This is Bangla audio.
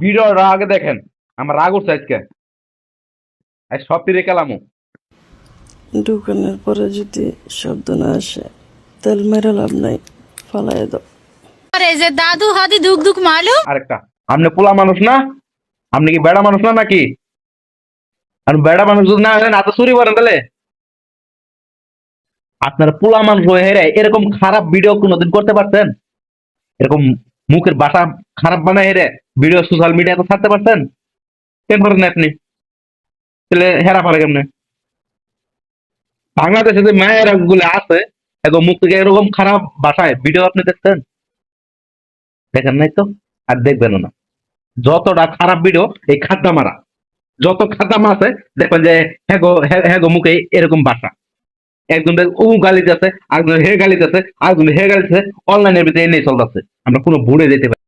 ভিডিওটা আগে দেখেন। আমার রাগ উঠছে আজকে। আজ সব তীরে কেলামু। ঢুকানোর পরে যদি শব্দ না আসে তেল মেরে লাভ নাই, ফালাই দাও। আরে যে দাদু হাদি দুক দুক মালুম। আরেকটা, আপনি পোলা মানুষ না? আপনি কি বেড়া মানুষ না নাকি? আর বেড়া মানুষ যদি না হলে না তো চুরি করেন তাহলে? আপনার পোলা মানুষ হয়ে হেরে এরকম খারাপ ভিডিও কোনোদিন করতে পারতেন? এরকম মুখের বাসা খারাপ বানায় হেরে ভিডিও সোশ্যাল মিডিয়াতে ছাড়তে পারতেন? কেন করেন না আপনি? তাহলে হেরা পারে কেমনে? বাংলাদেশে যে মায়ের গুলো আছে এরকম মুখ থেকে এরকম খারাপ বাসায় ভিডিও আপনি দেখতেন? দেখেন নাই তো, আর দেখবেনও না। যতটা খারাপ ভিডিও এই খাদ্যা মারা, যত খাদ্দাম আছে দেখবেন যে হ্যাগো হ্যাগো মুখে এরকম ভাষা। একজন ও গালি যাচ্ছে, আরেকজন হে গালি যাচ্ছে, আরেকজন হে গালি যাচ্ছে। অনলাইনের ভিতরে এনেই চলতেছে, আমরা কোনো ভুলে যেতে পারি।